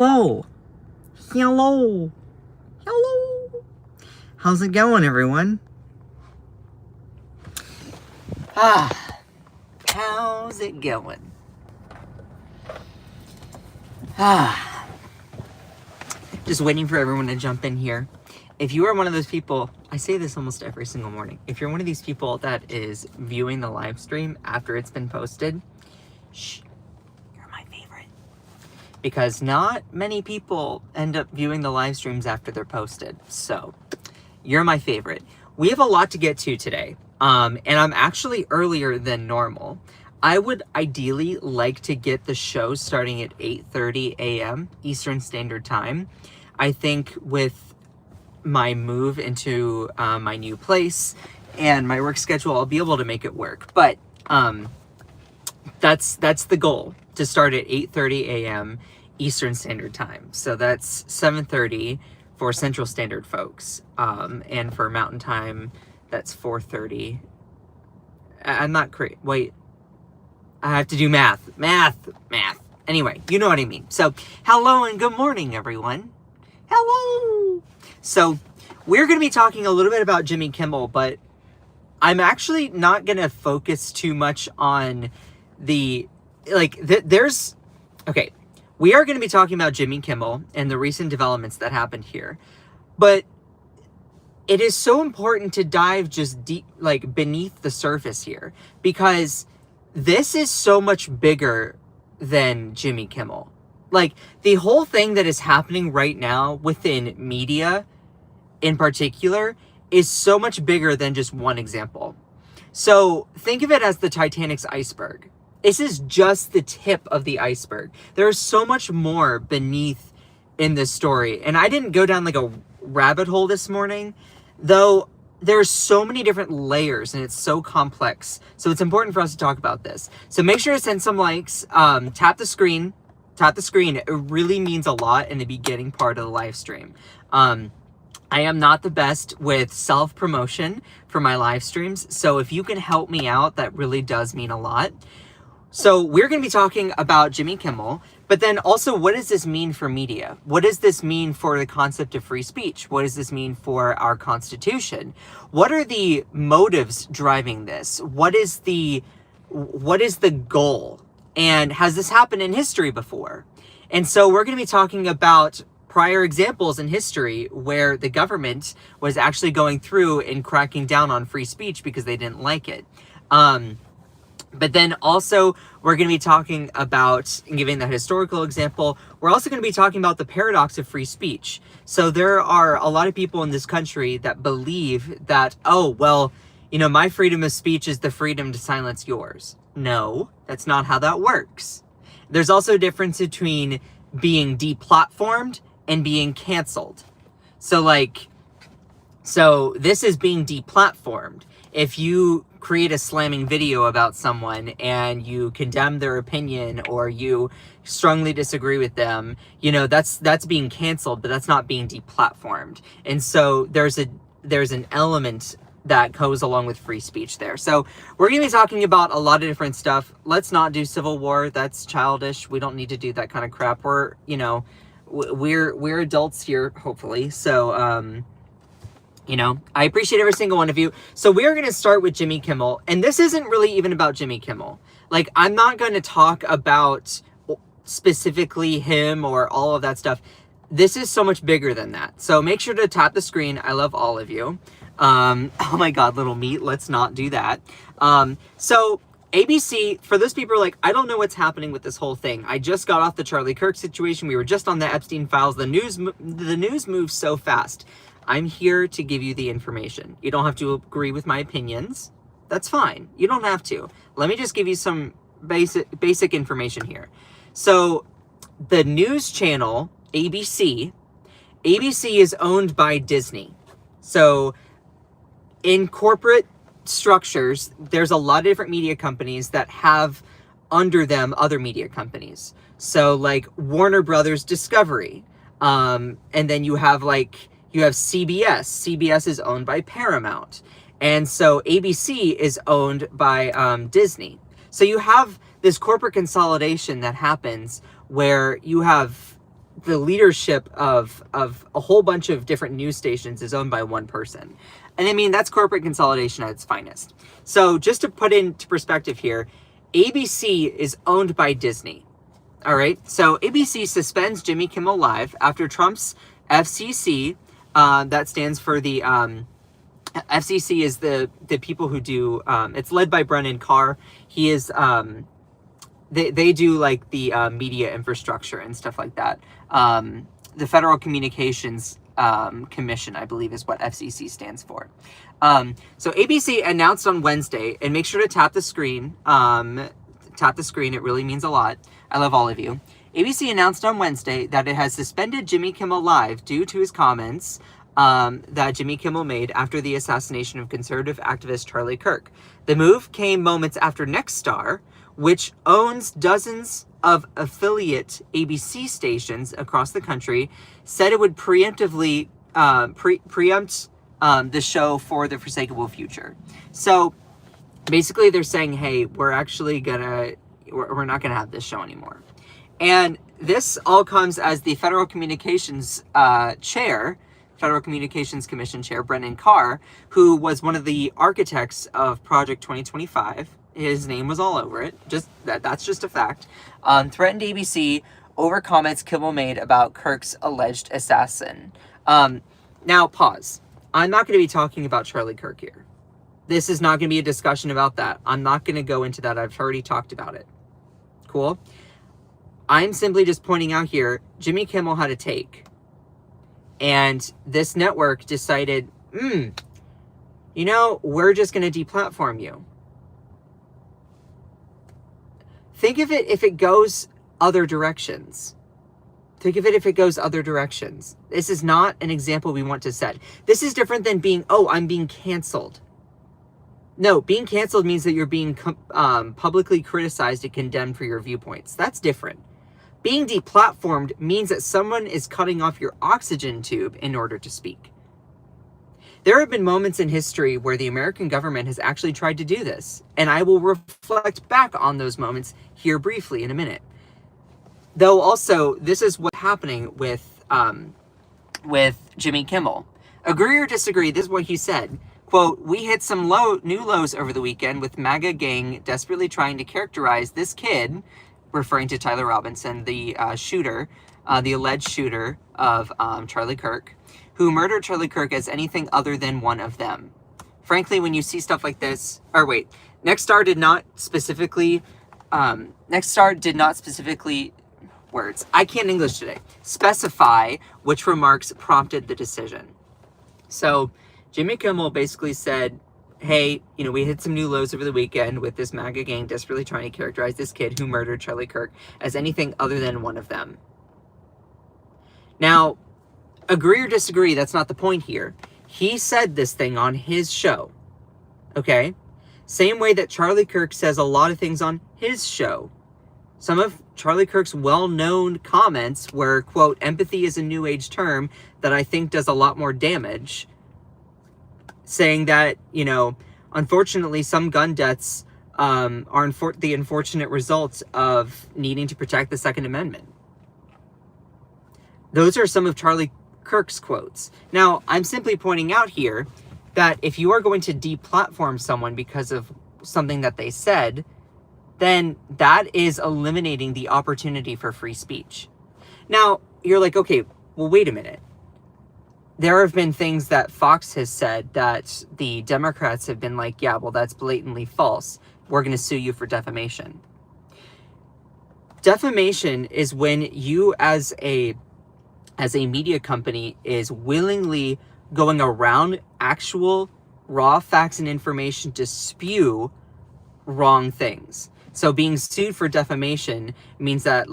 Hello. Hello. Hello. How's it going, everyone? How's it going? Just waiting for everyone to jump in here. If you are one of those people, I say this almost every single morning. If you're one of these people that is viewing the live stream after it's been posted, shh, you're my favorite. Because not many people end up viewing the live streams after they're posted. So, you're my favorite. We have a lot to get to today. And I'm actually earlier than normal. I would ideally like to get the show starting at 8:30 a.m. Eastern Standard Time. I think with my move into my new place and my work schedule, I'll be able to make it work. But that's the goal, to start at 8:30 a.m. Eastern Standard Time. So that's 7:30 for Central Standard folks. And for Mountain Time, that's 4:30. I'm not crazy. Wait. I have to do math. Anyway, you know what I mean. So, hello and good morning, everyone. Hello. So, we're going to be talking a little bit about Jimmy Kimmel, but I'm actually not going to focus too much on the, okay, we are going to be talking about Jimmy Kimmel and the recent developments that happened here, but it is so important to dive just deep, beneath the surface here, because this is so much bigger than Jimmy Kimmel. The whole thing that is happening right now within media in particular is so much bigger than just one example. So think of it as the Titanic's iceberg. This is just the tip of the iceberg. There is so much more beneath in this story. And I didn't go down a rabbit hole this morning, though there's so many different layers and it's so complex. So it's important for us to talk about this. So make sure to send some likes, tap the screen. It really means a lot in the beginning part of the live stream. I am not the best with self-promotion for my live streams. So if you can help me out, that really does mean a lot. So we're going to be talking about Jimmy Kimmel, but then also, what does this mean for media? What does this mean for the concept of free speech? What does this mean for our Constitution? What are the motives driving this? What is the goal? And has this happened in history before? And so we're going to be talking about prior examples in history where the government was actually going through and cracking down on free speech because they didn't like it. But then also, we're going to be talking about, and giving that historical example, we're also going to be talking about the paradox of free speech. So there are a lot of people in this country that believe that, oh, well, my freedom of speech is the freedom to silence yours. No, that's not how that works. There's also a difference between being deplatformed and being canceled. So this is being deplatformed. If you create a slamming video about someone and you condemn their opinion or you strongly disagree with them, that's being canceled, but that's not being deplatformed. And so there's an element that goes along with free speech there. So we're going to be talking about a lot of different stuff. Let's not do civil war. That's childish. We don't need to do that kind of crap. We're adults here, hopefully. So, I appreciate every single one of you. So we are going to start with Jimmy Kimmel. And this isn't really even about Jimmy Kimmel. I'm not going to talk about specifically him or all of that stuff. This is so much bigger than that. So make sure to tap the screen. I love all of you. Oh my God, little meat. Let's not do that. So ABC, for those people who are I don't know what's happening with this whole thing. I just got off the Charlie Kirk situation. We were just on the Epstein files. The news moves so fast. I'm here to give you the information. You don't have to agree with my opinions. That's fine. You don't have to. Let me just give you some basic information here. So the news channel, ABC is owned by Disney. So in corporate structures, there's a lot of different media companies that have under them other media companies. So Warner Brothers Discovery. And then you have CBS. CBS is owned by Paramount. And so ABC is owned by Disney. So you have this corporate consolidation that happens where you have the leadership of a whole bunch of different news stations is owned by one person. And I mean, that's corporate consolidation at its finest. So just to put into perspective here, ABC is owned by Disney. All right. So ABC suspends Jimmy Kimmel Live after Trump's FCC, that stands for the FCC is the people who do, it's led by Brennan Carr. He is, they do like the media infrastructure and stuff like that. The Federal Communications Commission, I believe, is what FCC stands for. So ABC announced on Wednesday, and make sure to tap the screen. Tap the screen. It really means a lot. I love all of you. ABC announced on Wednesday that it has suspended Jimmy Kimmel Live due to his comments that Jimmy Kimmel made after the assassination of conservative activist Charlie Kirk. The move came moments after Nextstar, which owns dozens of affiliate ABC stations across the country, said it would preemptively preempt the show for the foreseeable future. So basically they're saying, hey, we're not gonna have this show anymore. And this all comes as the Federal Communications Federal Communications Commission Chair, Brennan Carr, who was one of the architects of Project 2025. His name was all over it. That's just a fact. Threatened ABC over comments Kimmel made about Kirk's alleged assassin. Now, pause. I'm not going to be talking about Charlie Kirk here. This is not going to be a discussion about that. I'm not going to go into that. I've already talked about it. Cool? I'm simply just pointing out here, Jimmy Kimmel had a take. And this network decided, we're just going to deplatform you. Think of it if it goes other directions. Think of it if it goes other directions. This is not an example we want to set. This is different than being, I'm being canceled. No, being canceled means that you're being publicly criticized and condemned for your viewpoints. That's different. Being deplatformed means that someone is cutting off your oxygen tube in order to speak. There have been moments in history where the American government has actually tried to do this, and I will reflect back on those moments here briefly in a minute. Though also, this is what's happening with Jimmy Kimmel. Agree or disagree, this is what he said. Quote, "We hit some new lows over the weekend with MAGA gang desperately trying to characterize this kid," referring to Tyler Robinson, the the alleged shooter of Charlie Kirk, who murdered Charlie Kirk, as anything other than one of them. Frankly, when you see stuff like this, Nextstar did not specifically, words, I can't English today, specify which remarks prompted the decision. So Jimmy Kimmel basically said, hey, we hit some new lows over the weekend with this MAGA gang desperately trying to characterize this kid who murdered Charlie Kirk as anything other than one of them. Now, agree or disagree, that's not the point here. He said this thing on his show, okay? Same way that Charlie Kirk says a lot of things on his show. Some of Charlie Kirk's well-known comments were, quote, empathy is a new age term that I think does a lot more damage, saying that, unfortunately, some gun deaths are the unfortunate results of needing to protect the Second Amendment. Those are some of Charlie Kirk's quotes. Now, I'm simply pointing out here that if you are going to deplatform someone because of something that they said, then that is eliminating the opportunity for free speech. Now, you're like, okay, well, wait a minute. There have been things that Fox has said that the Democrats have been like, yeah, well, that's blatantly false. We're going to sue you for defamation. Defamation is when you as a media company is willingly going around actual raw facts and information to spew wrong things. So being sued for defamation means that,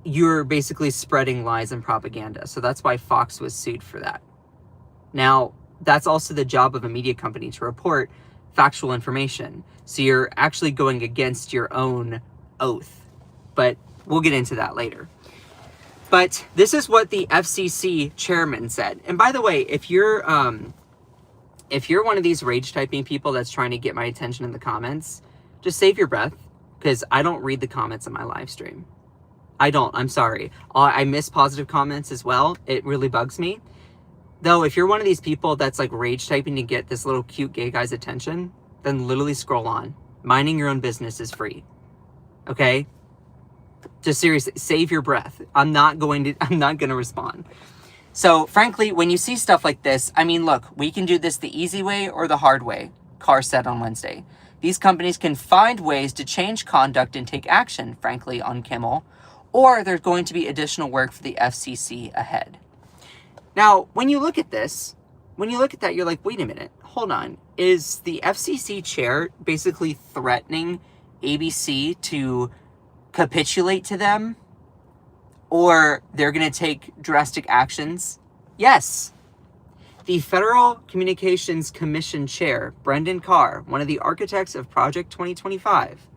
you're basically spreading lies and propaganda. So that's why Fox was sued for that. Now, that's also the job of a media company, to report factual information. So you're actually going against your own oath. But we'll get into that later. But this is what the FCC chairman said. And by the way, if you're one of these rage typing people that's trying to get my attention in the comments, just save your breath, because I don't read the comments on my live stream. I don't. I'm sorry. I miss positive comments as well. It really bugs me. Though, if you're one of these people that's like rage typing to get this little cute gay guy's attention, then literally scroll on. Minding your own business is free. Okay? Just seriously, save your breath. I'm not going to respond. So, frankly, when you see stuff like this, I mean, look, we can do this the easy way or the hard way, Carr said on Wednesday. These companies can find ways to change conduct and take action, frankly, on Kimmel, or there's going to be additional work for the FCC ahead. Now, when you look at this, when you look at that, you're like, wait a minute, hold on. Is the FCC chair basically threatening ABC to capitulate to them? Or they're going to take drastic actions? Yes. The Federal Communications Commission chair, Brendan Carr, one of the architects of Project 2025,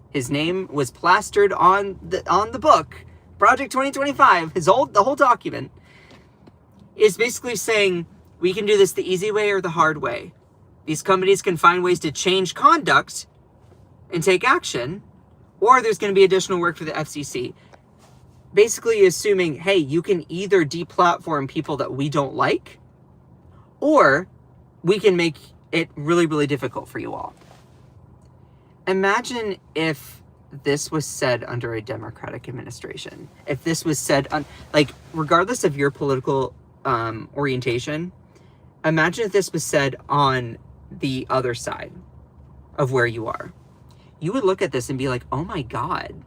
his name was plastered on the book, Project 2025, the whole document, is basically saying, we can do this the easy way or the hard way. These companies can find ways to change conduct and take action, or there's going to be additional work for the FCC. Basically assuming, hey, you can either deplatform people that we don't like, or we can make it really, really difficult for you all. Imagine if this was said under a Democratic administration. If this was said, regardless of your political orientation, imagine if this was said on the other side of where you are. You would look at this and be like, oh my God.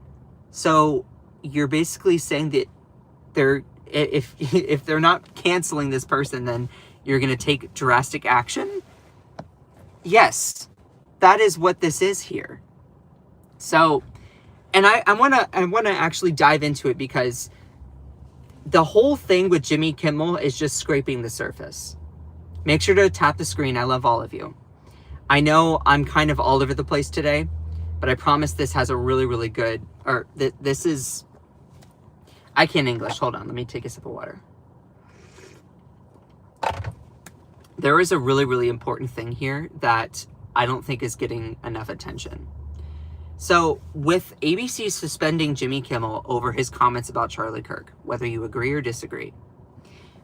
So you're basically saying that if they're not canceling this person, then you're going to take drastic action? Yes, that is what this is here. So, and I want to actually dive into it, because the whole thing with Jimmy Kimmel is just scraping the surface. Make sure to tap the screen. I love all of you. I know I'm kind of all over the place today, but I promise this has a really, really good, this is, I can't English. Hold on. Let me take a sip of water. There is a really, really important thing here that I don't think is getting enough attention. So with ABC suspending Jimmy Kimmel over his comments about Charlie Kirk, whether you agree or disagree,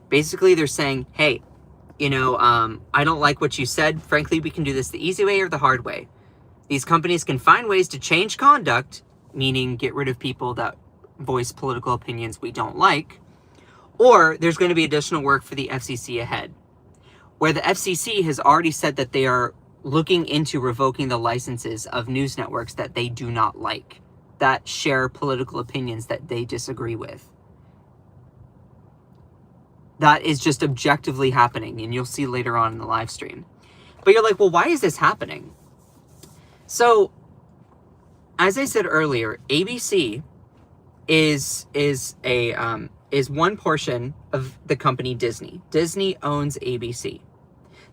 basically they're saying, hey, I don't like what you said. Frankly, we can do this the easy way or the hard way. These companies can find ways to change conduct, meaning get rid of people that voice political opinions we don't like, or there's going to be additional work for the FCC ahead, where the FCC has already said that they are looking into revoking the licenses of news networks that they do not like, that share political opinions that they disagree with. That is just objectively happening, and you'll see later on in the live stream. But you're like, well, why is this happening? So, as I said earlier, ABC is one portion of the company Disney. Disney owns ABC,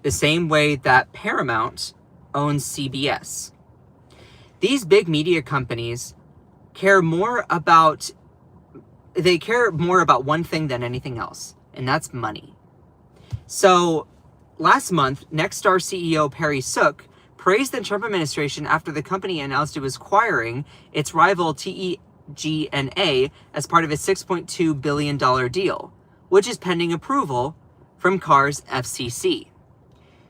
the same way that Paramount owns CBS. These big media companies care more about one thing than anything else, and that's money. So last month, Nextstar CEO Perry Sook praised the Trump administration after the company announced it was acquiring its rival TEGNA as part of a $6.2 billion deal, which is pending approval from Carr's FCC.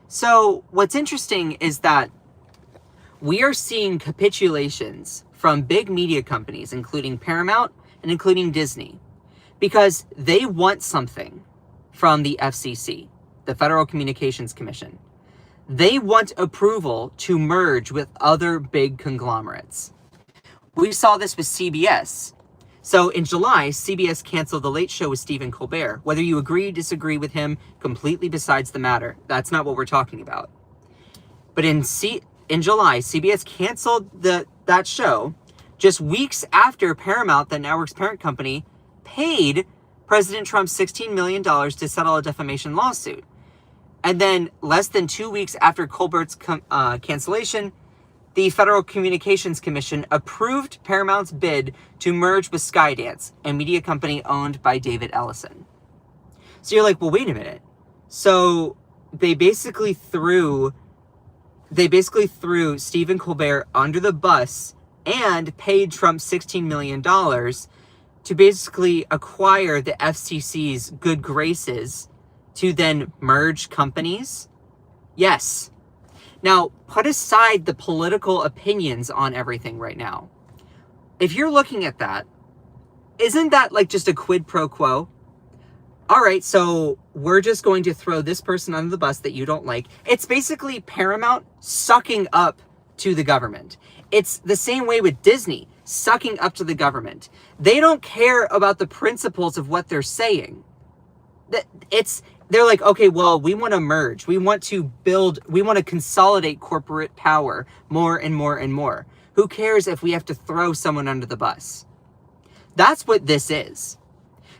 So what's interesting is that we are seeing capitulations from big media companies, including Paramount and including Disney, because they want something from the FCC, the Federal Communications Commission. They want approval to merge with other big conglomerates. We saw this with CBS. So in July, CBS canceled The Late Show with Stephen Colbert. Whether you agree or disagree with him, completely besides the matter. That's not what we're talking about. But in July, CBS canceled that show just weeks after Paramount, the network's parent company, paid President Trump $16 million to settle a defamation lawsuit. And then less than 2 weeks after Colbert's cancellation, the Federal Communications Commission approved Paramount's bid to merge with Skydance, a media company owned by David Ellison. So you're like, well, wait a minute. So they basically threw Stephen Colbert under the bus and paid Trump $16 million to basically acquire the FCC's good graces to then merge companies? Yes. Now, put aside the political opinions on everything right now. If you're looking at that, isn't that like just a quid pro quo? All right, so we're just going to throw this person under the bus that you don't like. It's basically Paramount sucking up to the government. It's the same way with Disney, sucking up to the government. They don't care about the principles of what they're saying. They're like, okay, well, we want to merge. We want to consolidate corporate power more and more and more. Who cares if we have to throw someone under the bus? That's what this is.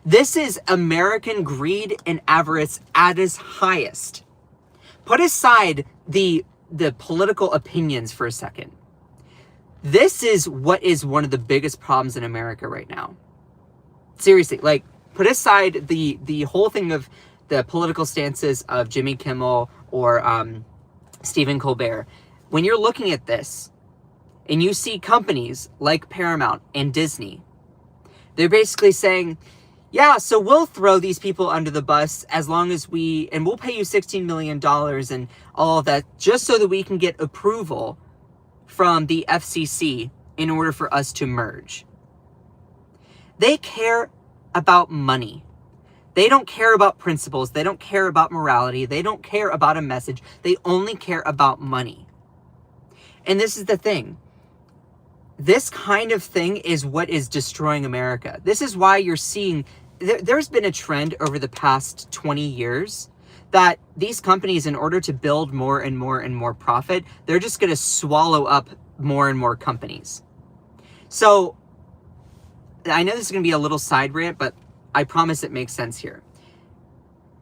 This is American greed and avarice at its highest. Put aside the political opinions for a second. This is what is one of the biggest problems in America right now. Seriously, like, put aside the whole thing of the political stances of Jimmy Kimmel or Stephen Colbert. When you're looking at this and you see companies like Paramount and Disney, they're basically saying, yeah, so we'll throw these people under the bus as long as and we'll pay you $16 million and all of that just so that we can get approval from the FCC in order for us to merge. They care about money. They don't care about principles. They don't care about morality. They don't care about a message. They only care about money. And this is the thing. This kind of thing is what is destroying America. This is why you're seeing, there's been a trend over the past 20 years that these companies, in order to build more and more and more profit, they're just going to swallow up more and more companies. So I know this is going to be a little side rant, but I promise it makes sense here.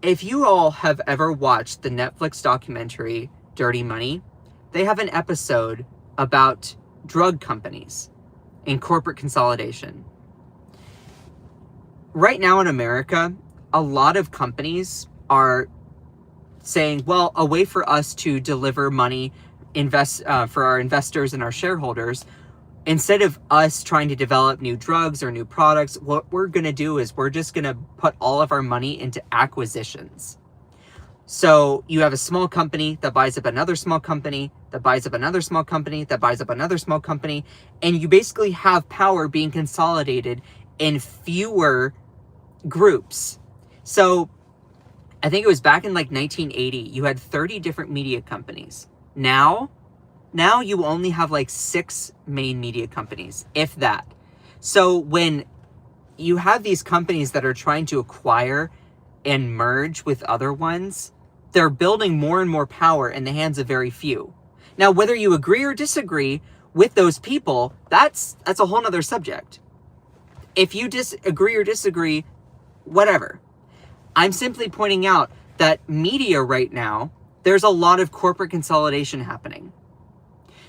If you all have ever watched the Netflix documentary Dirty Money, they have an episode about drug companies and corporate consolidation. Right now in America, a lot of companies are saying, well, a way for us to deliver money, for our investors and our shareholders, instead of us trying to develop new drugs or new products, what we're going to do is we're just going to put all of our money into acquisitions. So you have a small company that buys up another small company, that buys up another small company, that buys up another small company, and you basically have power being consolidated in fewer groups. So I think it was back in like 1980, you had 30 different media companies. Now you only have like 6 main media companies, if that. So when you have these companies that are trying to acquire and merge with other ones, they're building more and more power in the hands of very few. Now, whether you agree or disagree with those people, that's a whole nother subject. If you disagree or disagree, whatever. I'm simply pointing out that media right now, there's a lot of corporate consolidation happening.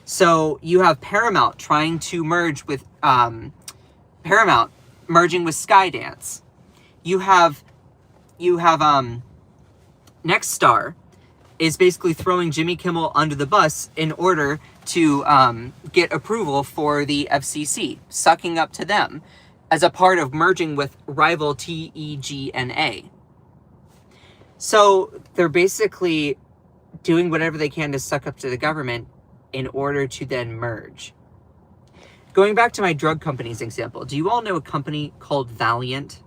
So you have Paramount trying to merge with Paramount merging with Skydance. You have Nextstar is basically throwing Jimmy Kimmel under the bus in order to get approval for the FCC, sucking up to them as a part of merging with rival TEGNA. So they're basically doing whatever they can to suck up to the government in order to then merge. Going back to my drug companies example, do you all know a company called Valiant?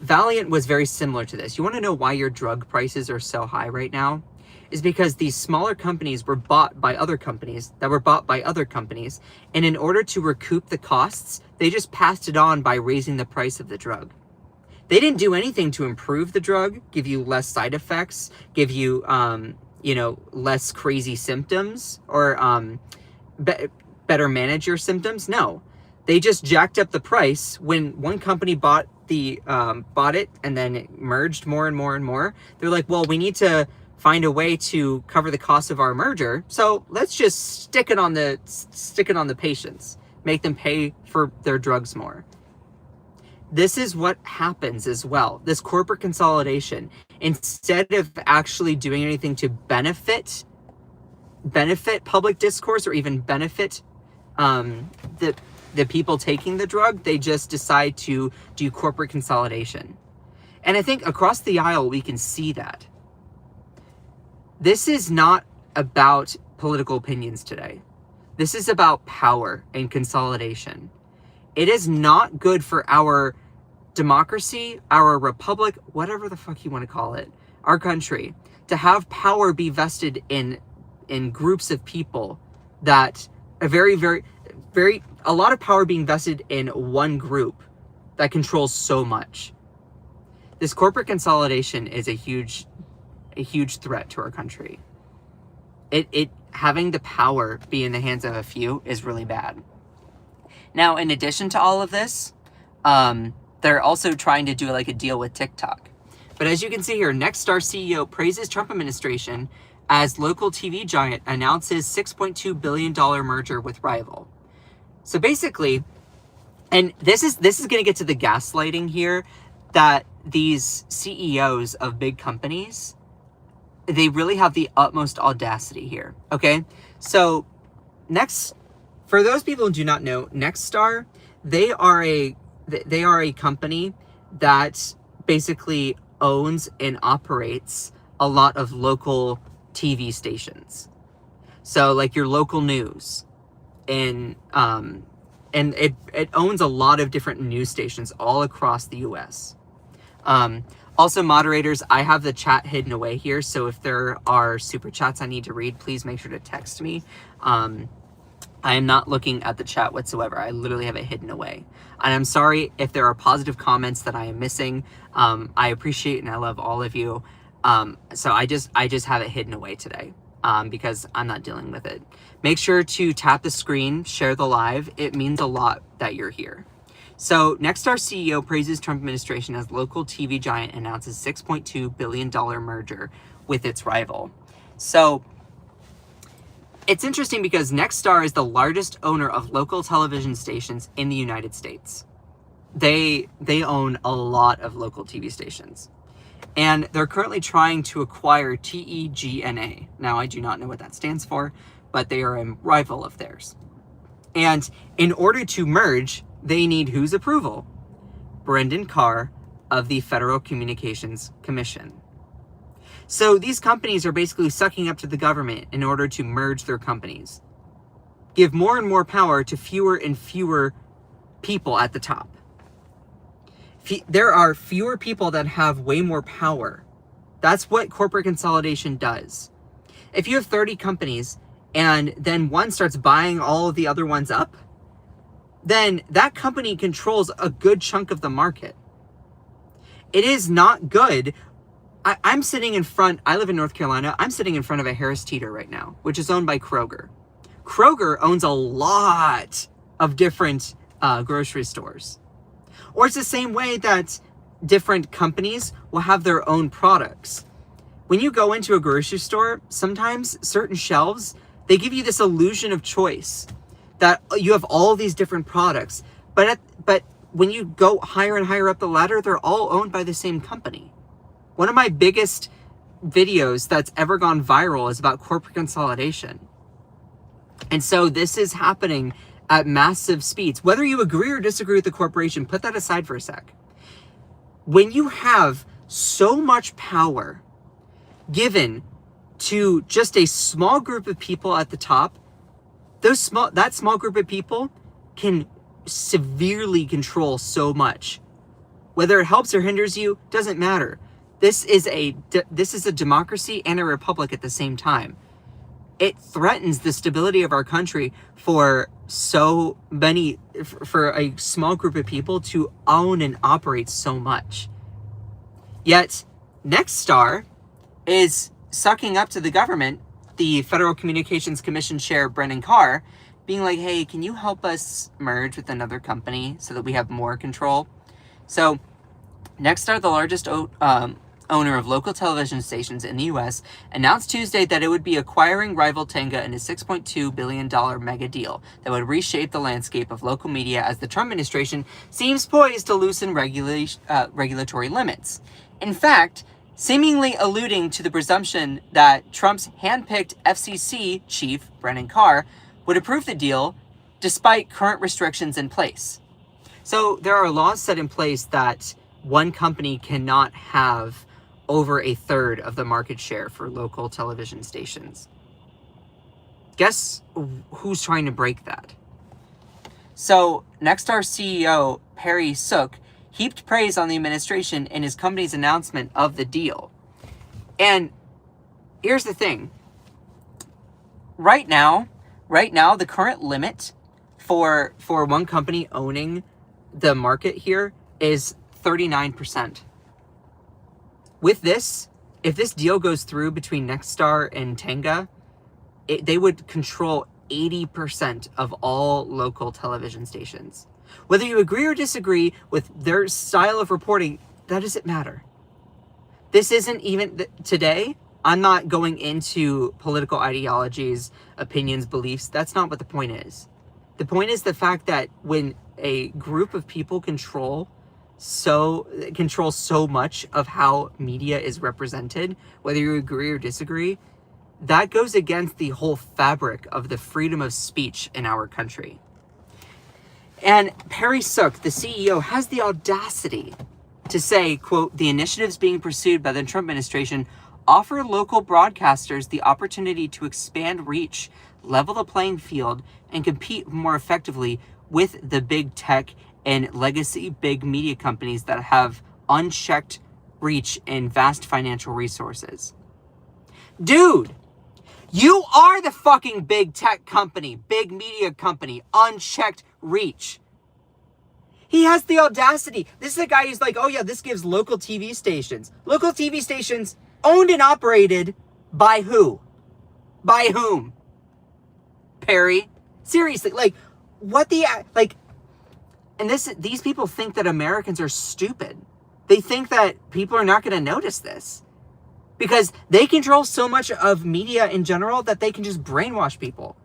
Valiant was very similar to this. You want to know why your drug prices are so high right now? Is because these smaller companies were bought by other companies that were bought by other companies, and in order to recoup the costs, they just passed it on by raising the price of the drug. They didn't do anything to improve the drug, give you less side effects, give you, less crazy symptoms, or better manage your symptoms. No, they just jacked up the price. When one company bought it and then it merged more and more and more, they're like, well, we need to find a way to cover the cost of our merger, so let's just stick it on the patients, make them pay for their drugs more. This is what happens as well. This corporate consolidation, instead of actually doing anything to benefit public discourse or even benefit the people taking the drug, they just decide to do corporate consolidation. And I think across the aisle, we can see that. This is not about political opinions today. This is about power and consolidation. It is not good for our democracy, our republic, whatever the fuck you want to call it, our country, to have power be vested in groups of people that a lot of power being vested in one group that controls so much. This corporate consolidation is a huge threat to our country. It having the power be in the hands of a few is really bad. Now, in addition to all of this, they're also trying to do like a deal with TikTok. But as you can see here, Nextstar CEO praises Trump administration as local TV giant announces $6.2 billion merger with rival. So basically, and this is going to get to the gaslighting here, that these CEOs of big companies, they really have the utmost audacity here. Okay, so for those people who do not know, Nextstar, they are a company that basically owns and operates a lot of local TV stations. So like your local news, and it owns a lot of different news stations all across the US. Also, moderators, I have the chat hidden away here, so if there are super chats I need to read, please make sure to text me. I am not looking at the chat whatsoever. I literally have it hidden away. And I'm sorry if there are positive comments that I am missing. I appreciate and I love all of you. So I just have it hidden away today because I'm not dealing with it. Make sure to tap the screen, share the live. It means a lot that you're here. So Nextstar CEO praises Trump administration as local TV giant announces $6.2 billion merger with its rival. So it's interesting because Nextstar is the largest owner of local television stations in the United States. They own a lot of local TV stations. And they're currently trying to acquire TEGNA. Now, I do not know what that stands for, but they are a rival of theirs. And in order to merge, they need whose approval? Brendan Carr of the Federal Communications Commission. So these companies are basically sucking up to the government in order to merge their companies. Give more and more power to fewer and fewer people at the top. There are fewer people that have way more power. That's what corporate consolidation does. If you have 30 companies and then one starts buying all of the other ones up, then that company controls a good chunk of the market. It is not good. I'm sitting in front, I live in North Carolina, I'm sitting in front of a Harris Teeter right now, which is owned by Kroger. Kroger owns a lot of different grocery stores. Or it's the same way that different companies will have their own products. When you go into a grocery store, sometimes certain shelves, they give you this illusion of choice that you have all these different products. But when you go higher and higher up the ladder, they're all owned by the same company. One of my biggest videos that's ever gone viral is about corporate consolidation. And so this is happening at massive speeds. Whether you agree or disagree with the corporation, put that aside for a sec. When you have so much power given to just a small group of people at the top, that small group of people can severely control so much. Whether it helps or hinders you, doesn't matter. This is a democracy and a republic at the same time. It threatens the stability of our country for a small group of people to own and operate so much. Yet, Nextstar is sucking up to the government, the Federal Communications Commission Chair Brendan Carr, being like, hey, can you help us merge with another company so that we have more control? So, Nextstar, the largest owner of local television stations in the U.S., announced Tuesday that it would be acquiring rival Tenga in a $6.2 billion mega deal that would reshape the landscape of local media as the Trump administration seems poised to loosen regulatory limits. In fact, seemingly alluding to the presumption that Trump's handpicked FCC chief, Brendan Carr, would approve the deal, despite current restrictions in place. So there are laws set in place that one company cannot have over a third of the market share for local television stations. Guess who's trying to break that? So Nextstar CEO Perry Sook heaped praise on the administration in his company's announcement of the deal. And here's the thing. Right now, the current limit for one company owning the market here is 39%. With this, if this deal goes through between Nextstar and Tenga, they would control 80% of all local television stations. Whether you agree or disagree with their style of reporting, that doesn't matter. This isn't even today. I'm not going into political ideologies, opinions, beliefs. That's not what the point is. The point is the fact that when a group of people control so much of how media is represented, whether you agree or disagree, that goes against the whole fabric of the freedom of speech in our country. And Perry Sook, the CEO, has the audacity to say, quote, "The initiatives being pursued by the Trump administration offer local broadcasters the opportunity to expand reach, level the playing field, and compete more effectively with the big tech and legacy big media companies that have unchecked reach and vast financial resources." Dude, you are the fucking big tech company, big media company, unchecked reach. He has the audacity. This is the guy who's like, oh yeah, this gives local TV stations. Local TV stations owned and operated by who? By whom? Perry? Seriously, like, what the, like, and these people think that Americans are stupid. They think that people are not going to notice this because they control so much of media in general that they can just brainwash people.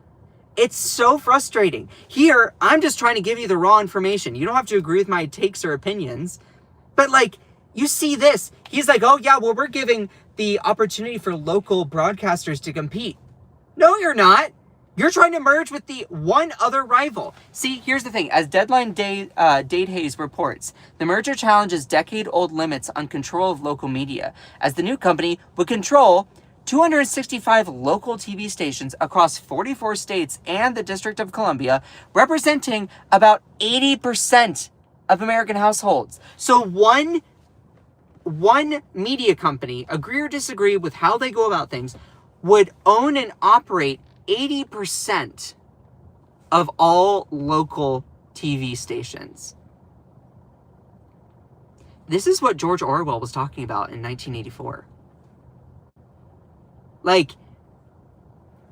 It's so frustrating. Here, I'm just trying to give you the raw information. You don't have to agree with my takes or opinions. But like, you see this. He's like, oh yeah, well, we're giving the opportunity for local broadcasters to compete. No, you're not. You're trying to merge with the one other rival. See, here's the thing. As Deadline Date Hayes reports, the merger challenges decade-old limits on control of local media, as the new company would control 265 local TV stations across 44 states and the District of Columbia, representing about 80% of American households. So one media company, agree or disagree with how they go about things, would own and operate 80% of all local TV stations. This is what George Orwell was talking about in 1984. Like,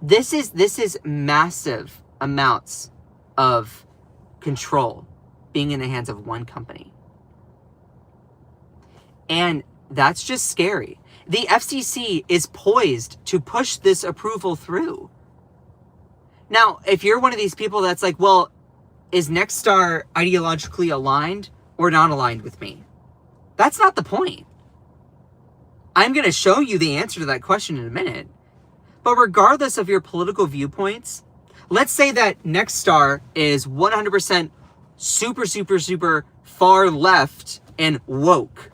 this is massive amounts of control being in the hands of one company. And that's just scary. The FCC is poised to push this approval through. Now, if you're one of these people that's like, well, is Nextstar ideologically aligned or not aligned with me? That's not the point. I'm going to show you the answer to that question in a minute. But regardless of your political viewpoints, let's say that Nextstar is 100% super far left and woke.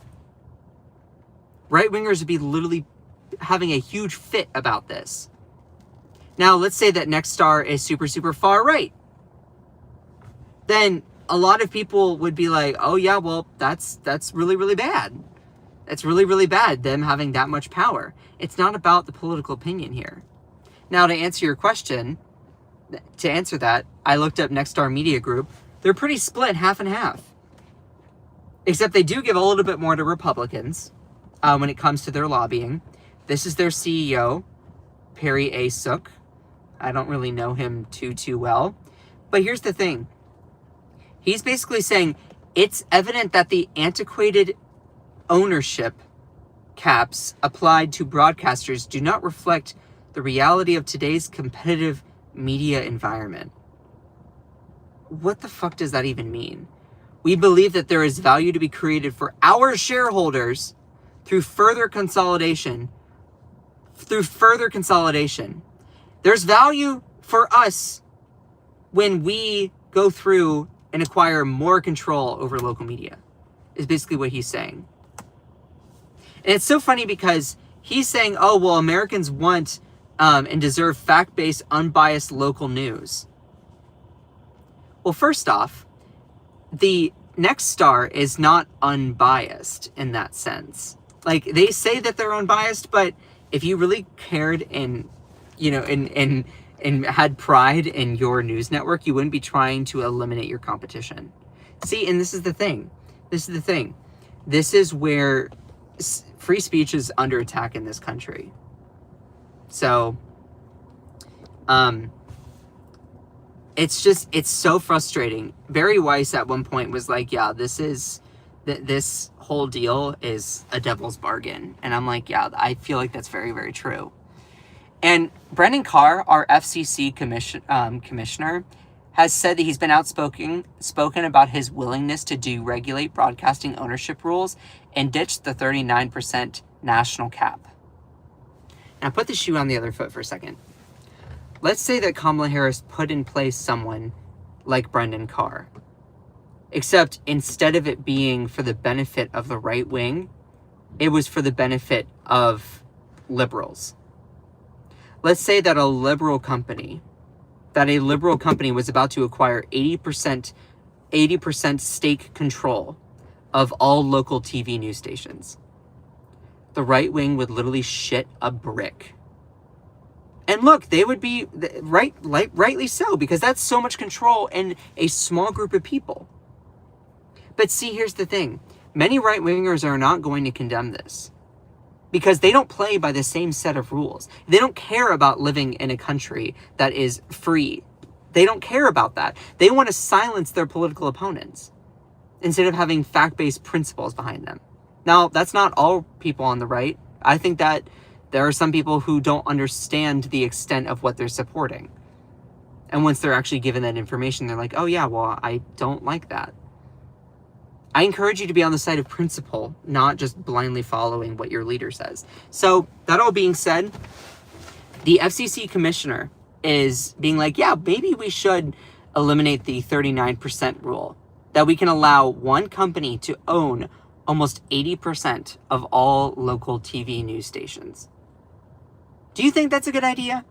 Right-wingers would be literally having a huge fit about this. Now, let's say that Nextstar is super far right. Then a lot of people would be like, oh yeah, well, that's really bad. It's really bad, them having that much power. It's not about the political opinion here. Now, to answer your question, to answer that, I looked up Nextstar Media Group. They're pretty split half and half. Except they do give a little bit more to Republicans when it comes to their lobbying. This is their CEO, Perry A. Sook. I don't really know him too well. But here's the thing. He's basically saying it's evident that the antiquated ownership caps applied to broadcasters do not reflect the reality of today's competitive media environment. What the fuck does that even mean? We believe that there is value to be created for our shareholders through further consolidation. There's value for us when we go through and acquire more control over local media, is basically what he's saying. And it's so funny because he's saying, oh, well, Americans want and deserve fact-based, unbiased local news. Well, first off, the Nextstar is not unbiased in that sense. Like, they say that they're unbiased, but if you really cared and, you know, and had pride in your news network, you wouldn't be trying to eliminate your competition. See, and this is the thing. This is where free speech is under attack in this country. So, it's so frustrating. Barry Weiss at one point was like, yeah, this whole deal is a devil's bargain. And I'm like, yeah, I feel like that's very, very true. And Brendan Carr, our FCC commissioner, has said that he's been spoken about his willingness to deregulate broadcasting ownership rules and ditch the 39% national cap. Now put the shoe on the other foot for a second. Let's say that Kamala Harris put in place someone like Brendan Carr, except instead of it being for the benefit of the right wing, it was for the benefit of liberals. Let's say that a liberal company was about to acquire 80% stake control of all local TV news stations. The right wing would literally shit a brick. And look, they would be rightly so, because that's so much control in a small group of people. But see, here's the thing. Many right-wingers are not going to condemn this, because they don't play by the same set of rules. They don't care about living in a country that is free. They don't care about that. They want to silence their political opponents instead of having fact-based principles behind them. Now, that's not all people on the right. I think that there are some people who don't understand the extent of what they're supporting. And once they're actually given that information, they're like, oh yeah, well, I don't like that. I encourage you to be on the side of principle, not just blindly following what your leader says. So that all being said, the FCC commissioner is being like, yeah, maybe we should eliminate the 39% rule, that we can allow one company to own almost 80% of all local TV news stations. Do you think that's a good idea?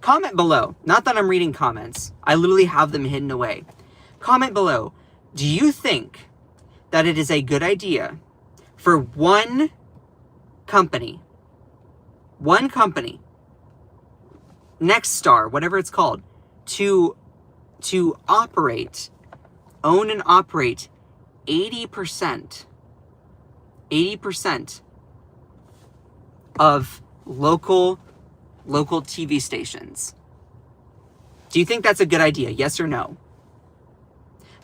Comment below. Not that I'm reading comments. I literally have them hidden away. Comment below. Do you think that it is a good idea for one company, Nextstar, whatever it's called, to own and operate 80% of local TV stations? Do you think that's a good idea? Yes or no?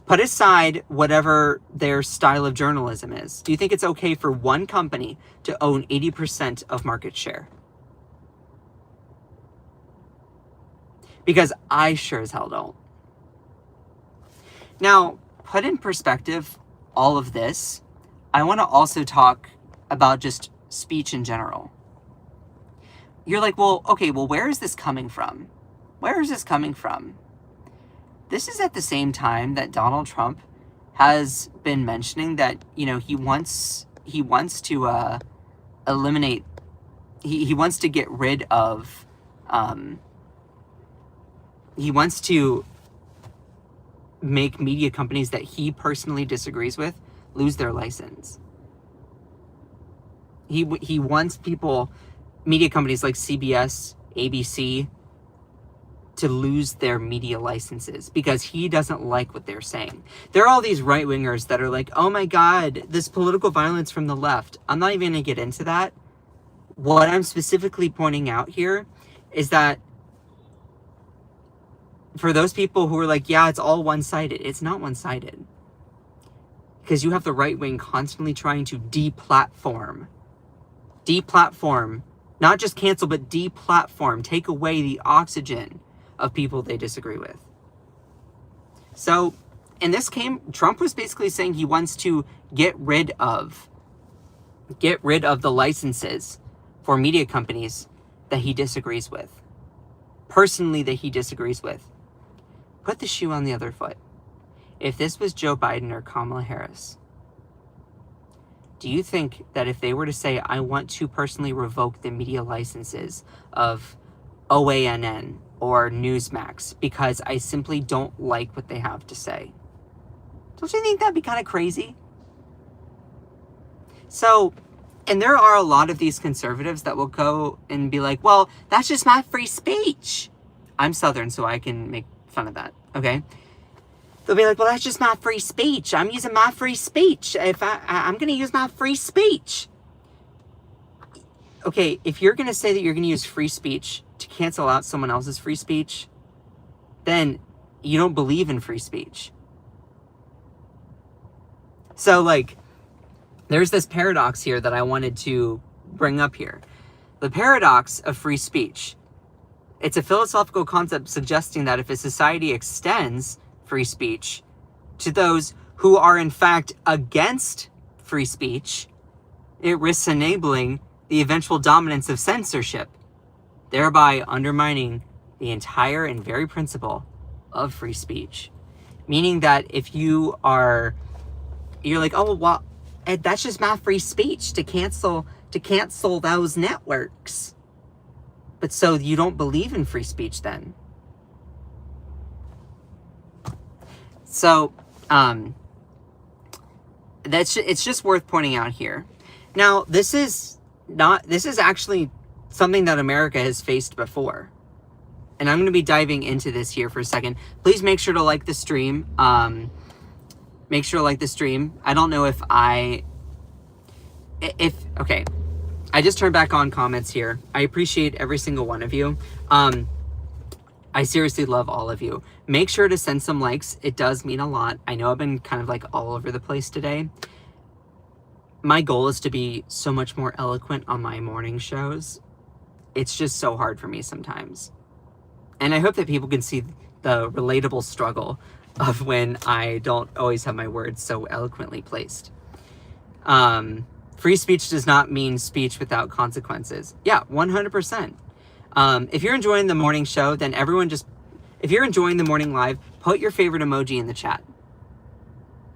Put aside whatever their style of journalism is. Do you think it's okay for one company to own 80% of market share? Because I sure as hell don't. Now, put in perspective all of this, I want to also talk about just speech in general. You're like, well, okay, well, where is this coming from? Where is this coming from? This is at the same time that Donald Trump has been mentioning that, you know, he wants to eliminate, he wants to get rid of, he wants to make media companies that he personally disagrees with lose their license. He wants media companies like CBS, ABC, to lose their media licenses because he doesn't like what they're saying. There are all these right-wingers that are like, oh my God, this political violence from the left. I'm not even going to get into that. What I'm specifically pointing out here is that for those people who are like, yeah, it's all one-sided, it's not one-sided. Because you have the right wing constantly trying to deplatform, not just cancel, but deplatform, take away the oxygen of people they disagree with. So, in this case, Trump was basically saying he wants to get rid of the licenses for media companies that he disagrees with. Personally, that he disagrees with. put the shoe on the other foot. If this was Joe Biden or Kamala Harris, do you think that if they were to say, I want to personally revoke the media licenses of OANN or Newsmax because I simply don't like what they have to say, don't you think that'd be kind of crazy? So, and there are a lot of these conservatives that will go and be like, well, that's just my free speech. I'm Southern, so I can make fun of that, okay? They'll be like, well, that's just my free speech. I'm using my free speech. If I'm going to use my free speech. Okay, if you're going to say that you're going to use free speech to cancel out someone else's free speech, then you don't believe in free speech. So, like, there's this paradox here that I wanted to bring up here. The paradox of free speech. It's a philosophical concept suggesting that if a society extends free speech to those who are in fact against free speech, it risks enabling the eventual dominance of censorship, thereby undermining the entire and very principle of free speech. Meaning that if you're like, oh, well, that's just my free speech to cancel those networks. But so you don't believe in free speech then? So, it's just worth pointing out here. Now, this is actually something that America has faced before. And I'm going to be diving into this here for a second. Please make sure to like the stream. Make sure to like the stream. I don't know okay. I just turned back on comments here. I appreciate every single one of you. I seriously love all of you. Make sure to send some likes. It does mean a lot. I know I've been kind of like all over the place today. My goal is to be so much more eloquent on my morning shows. It's just so hard for me sometimes. And I hope that people can see the relatable struggle of when I don't always have my words so eloquently placed. Free speech does not mean speech without consequences. Yeah, 100%. If you're enjoying the morning show, then if you're enjoying the morning live, put your favorite emoji in the chat.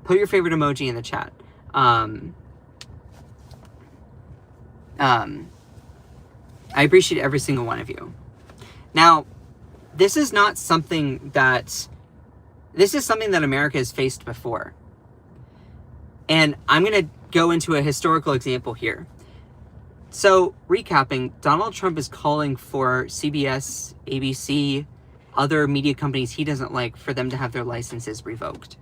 Put your favorite emoji in the chat. I appreciate every single one of you. Now, this is something that America has faced before. And I'm going to go into a historical example here. So, recapping, Donald Trump is calling for CBS, ABC, other media companies he doesn't like for them to have their licenses revoked.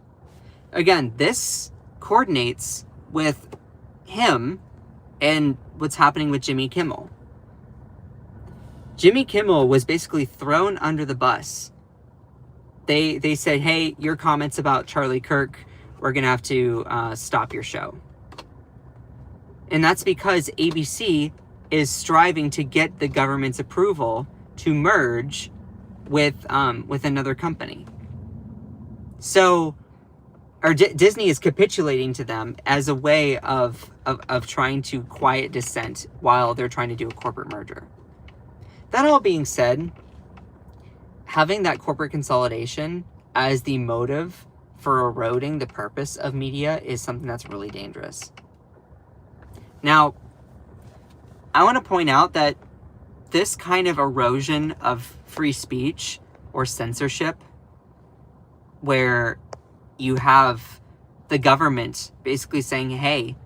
Again, this coordinates with him and what's happening with Jimmy Kimmel. Jimmy Kimmel was basically thrown under the bus. They said, hey, your comments about Charlie Kirk, we're going to have to stop your show. And that's because ABC is striving to get the government's approval to merge with another company. So, Disney is capitulating to them as a way of trying to quiet dissent while they're trying to do a corporate merger. That all being said, having that corporate consolidation as the motive for eroding the purpose of media is something that's really dangerous. Now, I want to point out that this kind of erosion of free speech or censorship, where you have the government basically saying, hey,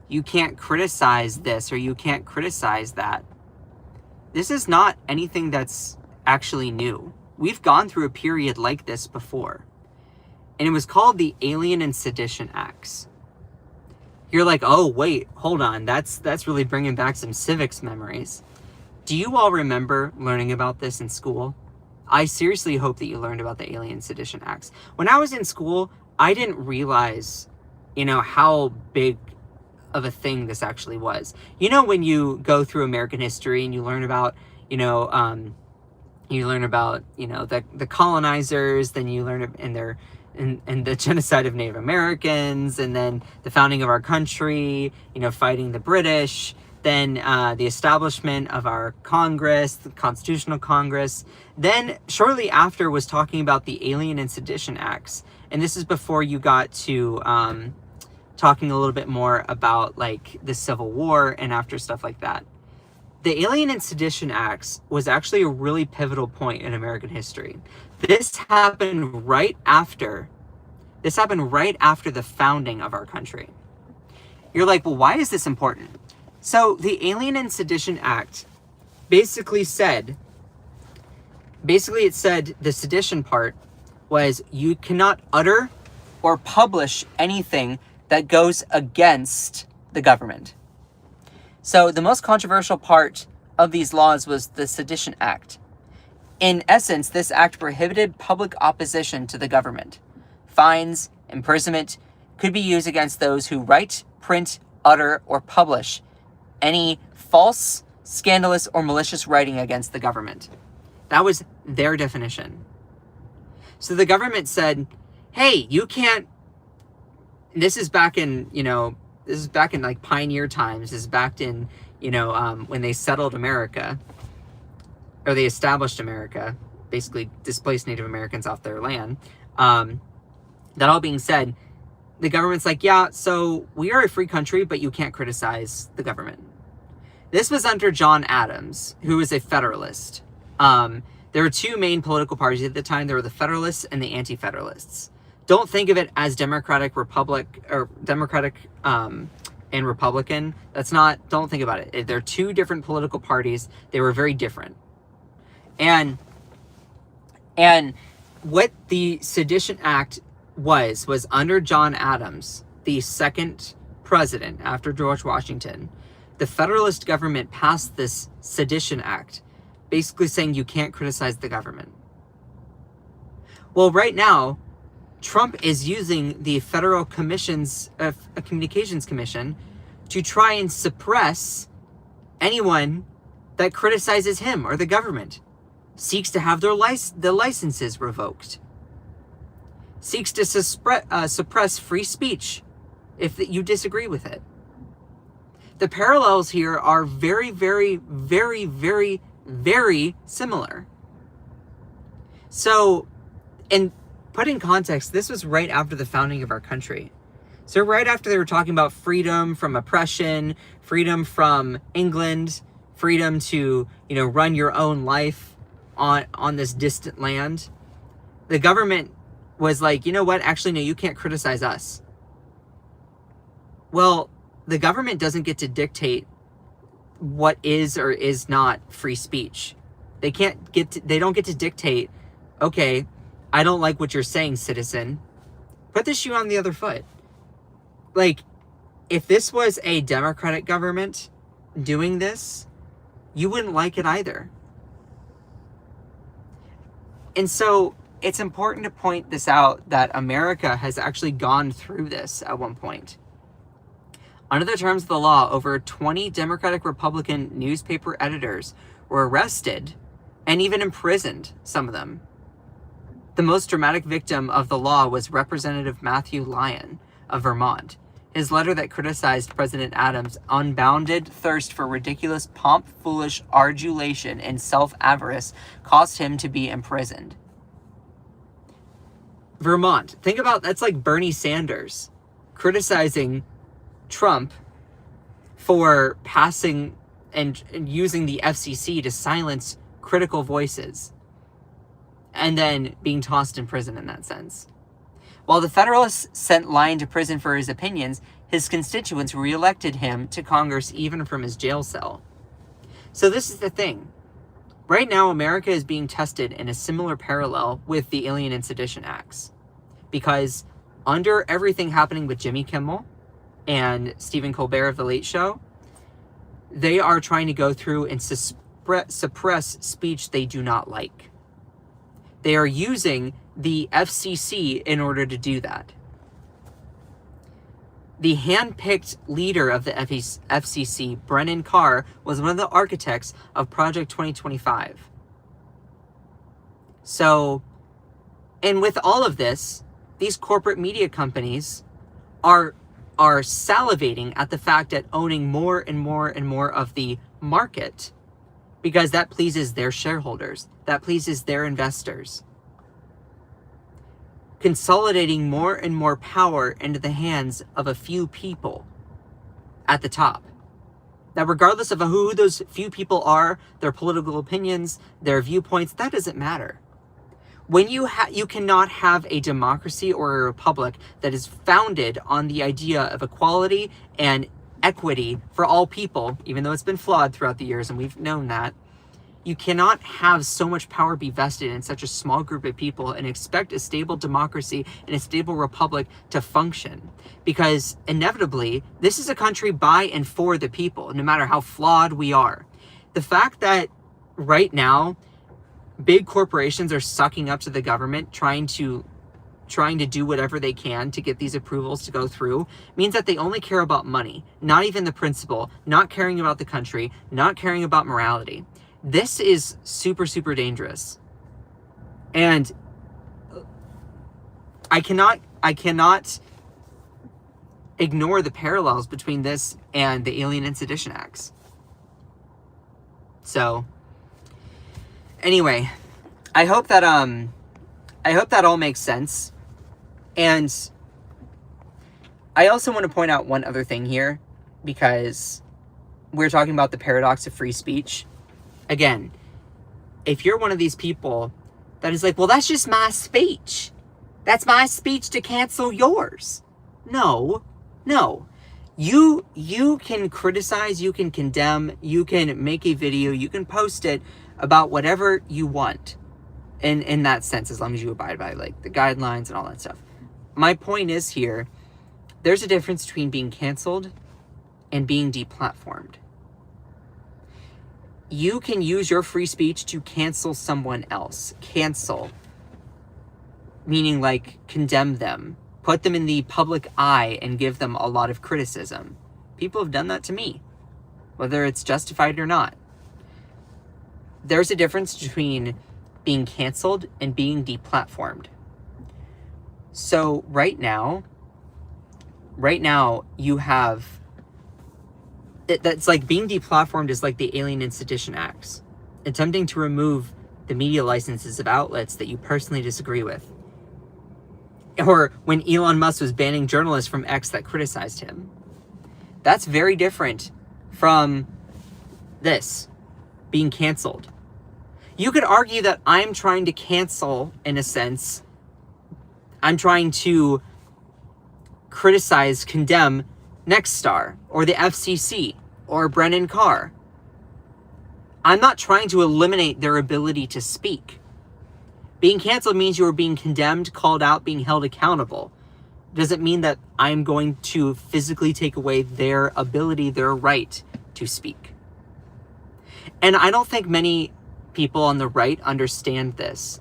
you can't criticize this or you can't criticize that. This is not anything that's actually new. We've gone through a period like this before. And it was called the Alien and Sedition Acts. You're like, oh, wait, hold on. That's really bringing back some civics memories. Do you all remember learning about this in school? I seriously hope that you learned about the Alien Sedition Acts. When I was in school, I didn't realize, how big of a thing this actually was. When you go through American history and you learn about, the colonizers, then you learn and the genocide of Native Americans, and then the founding of our country, fighting the British. then the establishment of our Congress, the Constitutional Congress. Then shortly after was talking about the Alien and Sedition Acts. And this is before you got to talking a little bit more about like the Civil War and after stuff like that. The Alien and Sedition Acts was actually a really pivotal point in American history. This happened right after the founding of our country. You're like, well, why is this important? So the Alien and Sedition Act basically it said the sedition part was you cannot utter or publish anything that goes against the government. So the most controversial part of these laws was the Sedition Act. In essence, this act prohibited public opposition to the government. Fines, imprisonment could be used against those who write, print, utter, or publish any false, scandalous, or malicious writing against the government. That was their definition. So the government said, hey, you can't, this is back in like pioneer times, this is back in, when they settled America, or they established America, basically displaced Native Americans off their land. That all being said, the government's like, yeah, so we are a free country, but you can't criticize the government. This was under John Adams, who was a Federalist. There were two main political parties at the time. There were the Federalists and the Anti-Federalists. Don't think of it as Democratic and Republican. Don't think about it. They're two different political parties. They were very different. And what the Sedition Act was under John Adams, the second president after George Washington, the Federalist government passed this Sedition Act, basically saying you can't criticize the government. Well, right now, Trump is using the Federal Commissions, Communications Commission, to try and suppress anyone that criticizes him or the government, seeks to have the licenses revoked, seeks to suppress free speech if you disagree with it. The parallels here are very, very, very, very, very similar. So, and put in context, this was right after the founding of our country. So right after they were talking about freedom from oppression, freedom from England, freedom to, run your own life on this distant land, the government was like, you know what? Actually, no, you can't criticize us. Well, the government doesn't get to dictate what is or is not free speech. They don't get to dictate, okay, I don't like what you're saying, citizen. Put the shoe on the other foot. Like, if this was a Democratic government doing this, you wouldn't like it either. And so it's important to point this out that America has actually gone through this at one point. Under the terms of the law, over 20 Democratic Republican newspaper editors were arrested and even imprisoned, some of them. The most dramatic victim of the law was Representative Matthew Lyon of Vermont. His letter that criticized President Adams' unbounded thirst for ridiculous pomp, foolish adulation, and self-avarice caused him to be imprisoned. Vermont. Think about, that's like Bernie Sanders criticizing Trump for passing and using the FCC to silence critical voices, and then being tossed in prison in that sense. While the Federalists sent Lyon to prison for his opinions, his constituents reelected him to Congress even from his jail cell. So this is the thing. Right now, America is being tested in a similar parallel with the Alien and Sedition Acts. Because under everything happening with Jimmy Kimmel and Stephen Colbert of The Late Show, they are trying to go through and suppress speech they do not like. They are using the FCC in order to do that. The hand-picked leader of the FCC, Brennan Carr, was one of the architects of Project 2025. So, and with all of this, these corporate media companies are are salivating at the fact at owning more and more and more of the market, because that pleases their shareholders, that pleases their investors. Consolidating more and more power into the hands of a few people at the top. Now, regardless of who those few people are, their political opinions, their viewpoints, that doesn't matter. When you cannot have a democracy or a republic that is founded on the idea of equality and equity for all people, even though it's been flawed throughout the years and we've known that, you cannot have so much power be vested in such a small group of people and expect a stable democracy and a stable republic to function. Because inevitably, this is a country by and for the people, no matter how flawed we are. The fact that right now, big corporations are sucking up to the government, trying to do whatever they can to get these approvals to go through, means that they only care about money, not even the principle, not caring about the country, not caring about morality. This is super, super dangerous. And I cannot ignore the parallels between this and the Alien and Sedition Acts. So, anyway, I hope that all makes sense. And I also want to point out one other thing here, because we're talking about the paradox of free speech. Again, if you're one of these people that is like, well, that's just my speech. That's my speech to cancel yours. No. You can criticize, you can condemn, you can make a video, you can post it about whatever you want in that sense, as long as you abide by like the guidelines and all that stuff. My point is here, there's a difference between being canceled and being deplatformed. You can use your free speech to cancel someone else. Cancel, meaning like condemn them, put them in the public eye and give them a lot of criticism. People have done that to me, whether it's justified or not. There's a difference between being canceled and being deplatformed. So right now you have, that's like being deplatformed is like the Alien and Sedition Acts, attempting to remove the media licenses of outlets that you personally disagree with. Or when Elon Musk was banning journalists from X that criticized him. That's very different from this, being canceled. You could argue that I'm trying to cancel, in a sense, I'm trying to criticize, condemn Nextstar or the FCC or Brennan Carr. I'm not trying to eliminate their ability to speak. Being canceled means you are being condemned, called out, being held accountable. Doesn't mean that I'm going to physically take away their ability, their right to speak. And I don't think many people on the right understand this.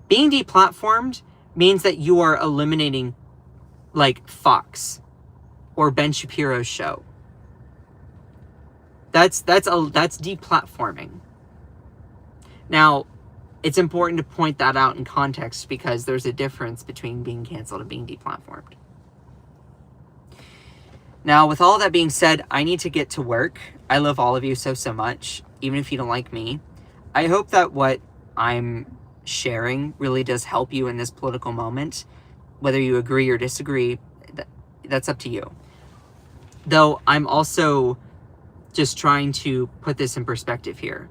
Being deplatformed means that you are eliminating like Fox or Ben Shapiro's show. That's deplatforming. Now, it's important to point that out in context because there's a difference between being canceled and being deplatformed. Now, with all that being said, I need to get to work. I love all of you so much, even if you don't like me. I hope that what I'm sharing really does help you in this political moment. Whether you agree or disagree, that's up to you. Though I'm also just trying to put this in perspective here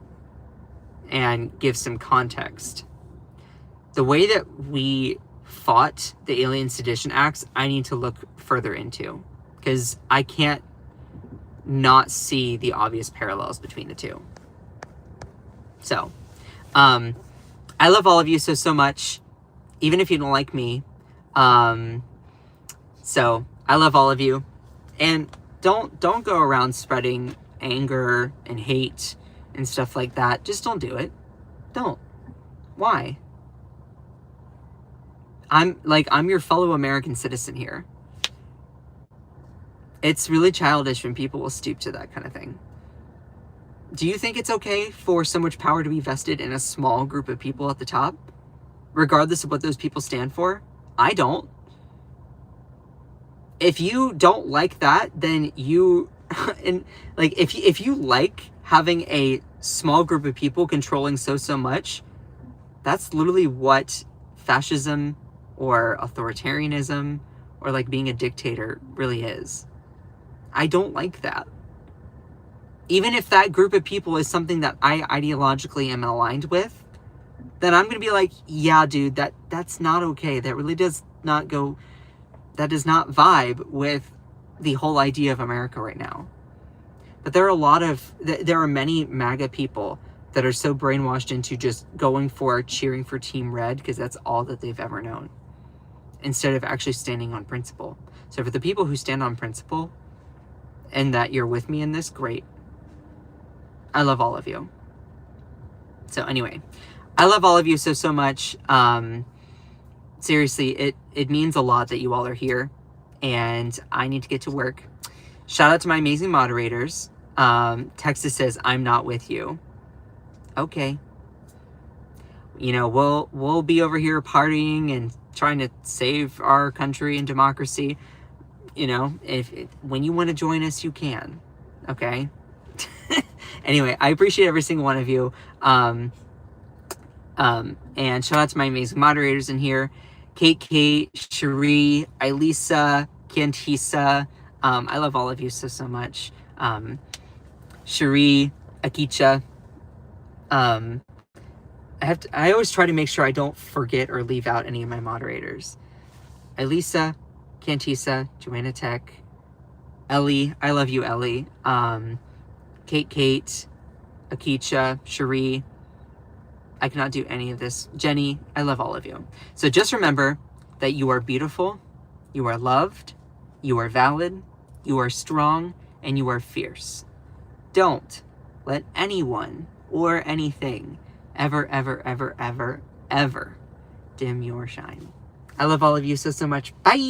and give some context. The way that we fought the Alien Sedition Acts, I need to look further into because I can't not see the obvious parallels between the two. So, I love all of you so much, even if you don't like me. So I love all of you, and don't go around spreading anger and hate and stuff like that. Just don't do it. Don't. Why? I'm your fellow American citizen here. It's really childish when people will stoop to that kind of thing. Do you think it's okay for so much power to be vested in a small group of people at the top, regardless of what those people stand for? I don't. if you don't like that, then you, and like, if you like having a small group of people controlling so much, that's literally what fascism or authoritarianism or like being a dictator really is. I don't like that. Even if that group of people is something that I ideologically am aligned with, then I'm going to be like, yeah, dude, that's not okay. That really does not go, that does not vibe with the whole idea of America right now. But there are many MAGA people that are so brainwashed into just going for cheering for Team Red because that's all that they've ever known, instead of actually standing on principle. So for the people who stand on principle and that you're with me in this, great. I love all of you. So anyway, I love all of you so much. Seriously, it means a lot that you all are here, and I need to get to work. Shout out to my amazing moderators. Texas says, I'm not with you. Okay. You know, we'll be over here partying and trying to save our country and democracy. You know, when you want to join us, you can. Okay? Anyway, I appreciate every single one of you. And shout out to my amazing moderators in here. Kate, Cherie, Elisa, Kantisa. I love all of you so much. Cherie, Akicha. I always try to make sure I don't forget or leave out any of my moderators. Elisa, Kantisa, Joanna Tech, Ellie. I love you, Ellie. Kate, Akicha, Cherie. I cannot do any of this. Jenny, I love all of you. So just remember that you are beautiful, you are loved, you are valid, you are strong, and you are fierce. Don't let anyone or anything ever dim your shine. I love all of you so much. Bye!